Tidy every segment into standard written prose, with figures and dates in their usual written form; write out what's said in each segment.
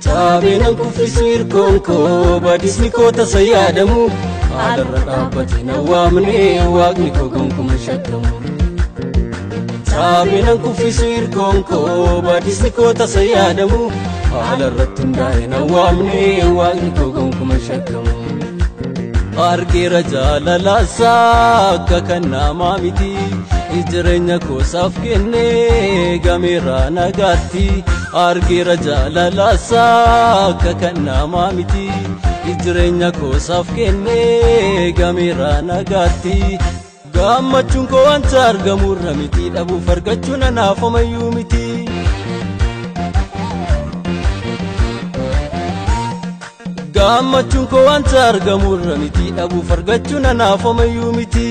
Sabinan kufisir konko badisni kota sayadamu adarra dhaabbatina waamne waaqni koo gonkumaa shakkamu. Sabinan kufisir konko badisni kota sayadamu adarratti hundaa'ina waamne waaqni koo gonkumaa shakkamu. Argeera jaalalaasa akka kan namaa miti jireenya koosaaf kenne gameera nagaatti. Argeera jaalalaasa akka kan namaa miti jireenya koosaaf kenne gameera nagaatti. Gammachuun koo wanta argamurra miti dhabuuf argachuun anaaf homayyuu miti. Gammachuun koo wanta argamurra miti dhabuuf argachuun anaaf homayyuu miti.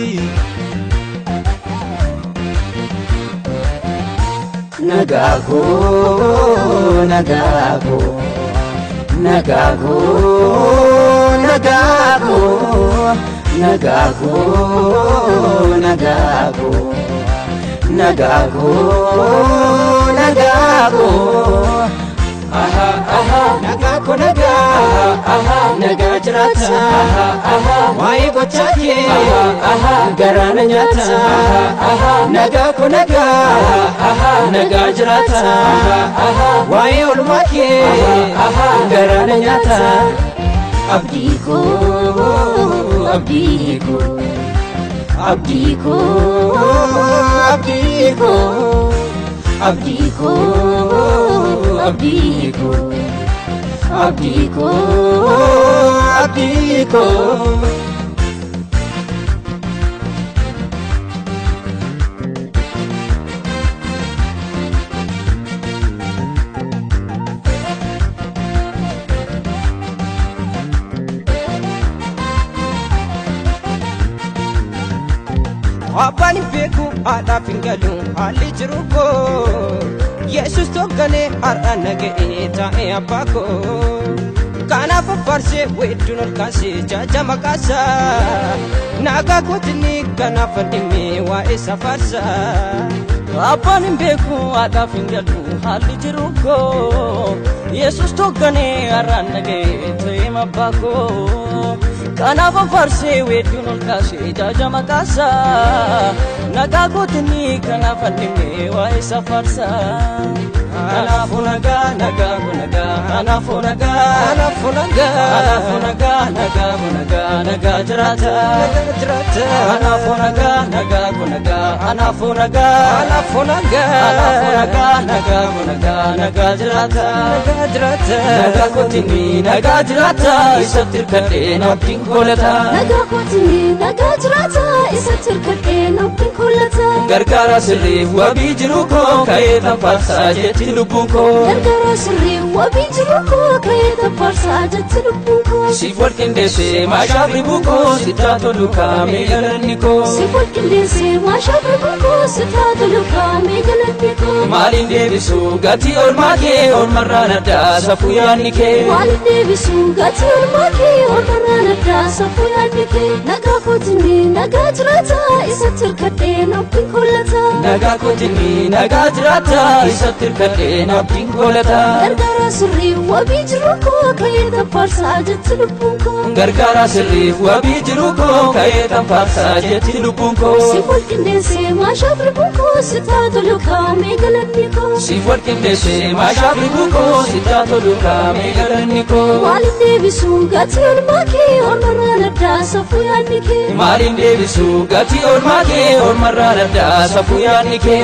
Nagago, nagago, nagago, nagago, nagago, nagago, nagago, nagago. Aha, aha, nagago, naga, aha, naga jirata, aha, wae gochake, aha, garana nyata, aha, nagago, naga, aha, naga jirata, aha, wae olmake, aha, garana nyata. Abdiko, abdiko, abdiko, abdiko, abdiko, abdiko, abdiko, abdiko. Abani beku ada fingalu hali jiruko Yesus togane arana ge tae abako kana fafarse wedunol kase jaja makasa naga kotini kana fadimi wa esa farsa. Abani beku ada fingalu hali jiruko Yesus togane arana ge tae abako kana fafarse wedunol kase jaja makasa naga kotini kana fadimi wa esa farsa. Anafunaga, naga, naga, anafunaga, anafunaga, anafunaga, naga, naga, naga jirata, naga jirata. Anafunaga, naga, naga, anafunaga, anafunaga, anafunaga, naga, naga, naga jirata, naga jirata. Naga kotini, naga jirata, isatir kade napin kolata. Naga kotini, naga jirata, isatir kade napin kolata. Gargara sirri wabi jiruko kayeta farsa jeti lubunko. Gargara sirri wabi jiruko kayeta farsa jeti lubunko. Sifol kindese mashabri buko sitato luka megalaniko. Sifol kindese mashabri buko sitato luka megalaniko. Malin debisu gati ormake ormarana da safuyanike. Malin debisu gati ormake ormarana da safuyanike. Naga kotini naga jirata isatir kade napin kolata. Naga kotini naga jirata isatir kade napin kolata. Gargara sirri wabi jiruko kayeta farsa jeti lubunko. Gargara sirri wabi jiruko kayeta farsa jeti lubunko. Sifol kindese mashabri buko sitato luka megalaniko. Sifol kindese mashabri buko sitato luka megalaniko. Malin debisu gati ormake ormarana da safuyanike. Malin debisu gati ormake ormarana da safuyanike.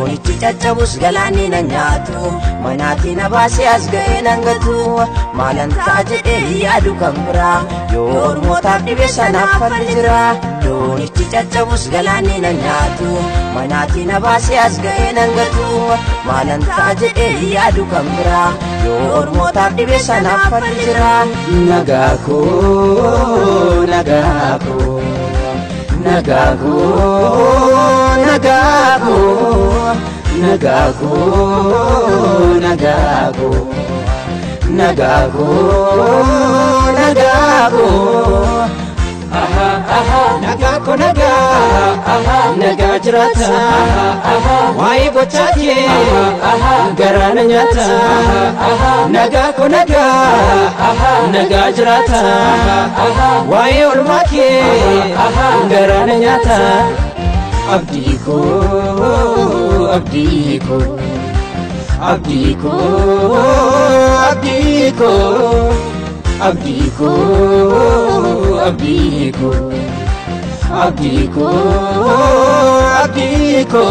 doonichi caccabus galaanni na nyaatu manaatii na baasee as ga'ee nan gatu maalan ta'a jedhee yaadu kan biraa yoo ormootaaf dhibe sanaaf falli jira doonichi caccabus galaanni na nyaatu manaatii na baasee as ga'ee nan gatu maalan ta'a jedhee yaadu kan biraa yoo ormootaaf dhibe sanaaf falli jira nagaako nagaako nagaako nagaako nagaako nagaako nagaako nagaako aha aha nagaako nagaa nagaa jiraata waa'ee gochaake garaana nyaata nagaako nagaa nagaa jiraata waa'ee olmaake garaana nyaata abdiiko abdiiko abdiiko abdiiko abdiiko abdiiko abdiiko abdiiko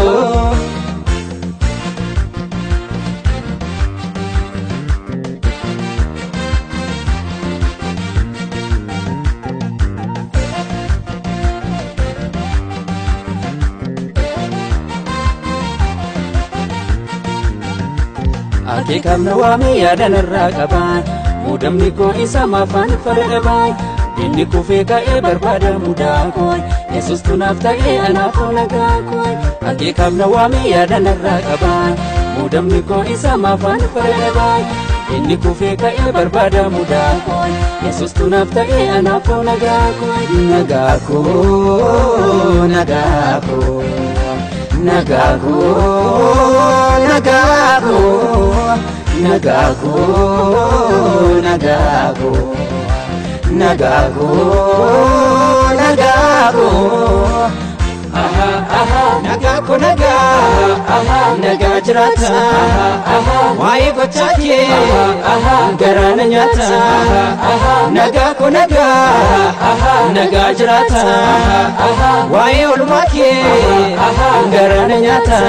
ake kamna waame yaadan irraa qabaan mudamni koo isa maafaan faradhabaay inni kufee ka'ee barbaada mudaa kooy yesus tunaaf ta'ee anaafoo nagaa kooy ake kamna waame yaadan irraa qabaan mudamni koo isa maafaan faradhabaay inni kufee ka'ee barbaada mudaa kooy yesus tunaaf ta'ee anaafoo nagaa kooy nagaa koo nagaa koo nagaako nagaako nagaako nagaako nagaako nagaako aha aha nagaako nagaa nagaa jiraata waa'ee gochaake garaana nyaata nagaako nagaa nagaa jiraata waa'ee olmaake garaana nyaata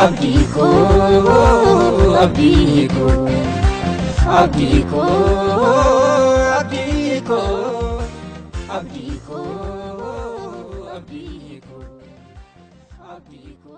abdiiko abdiiko abdiiko abdiiko abdiiko abdiiko abdiiko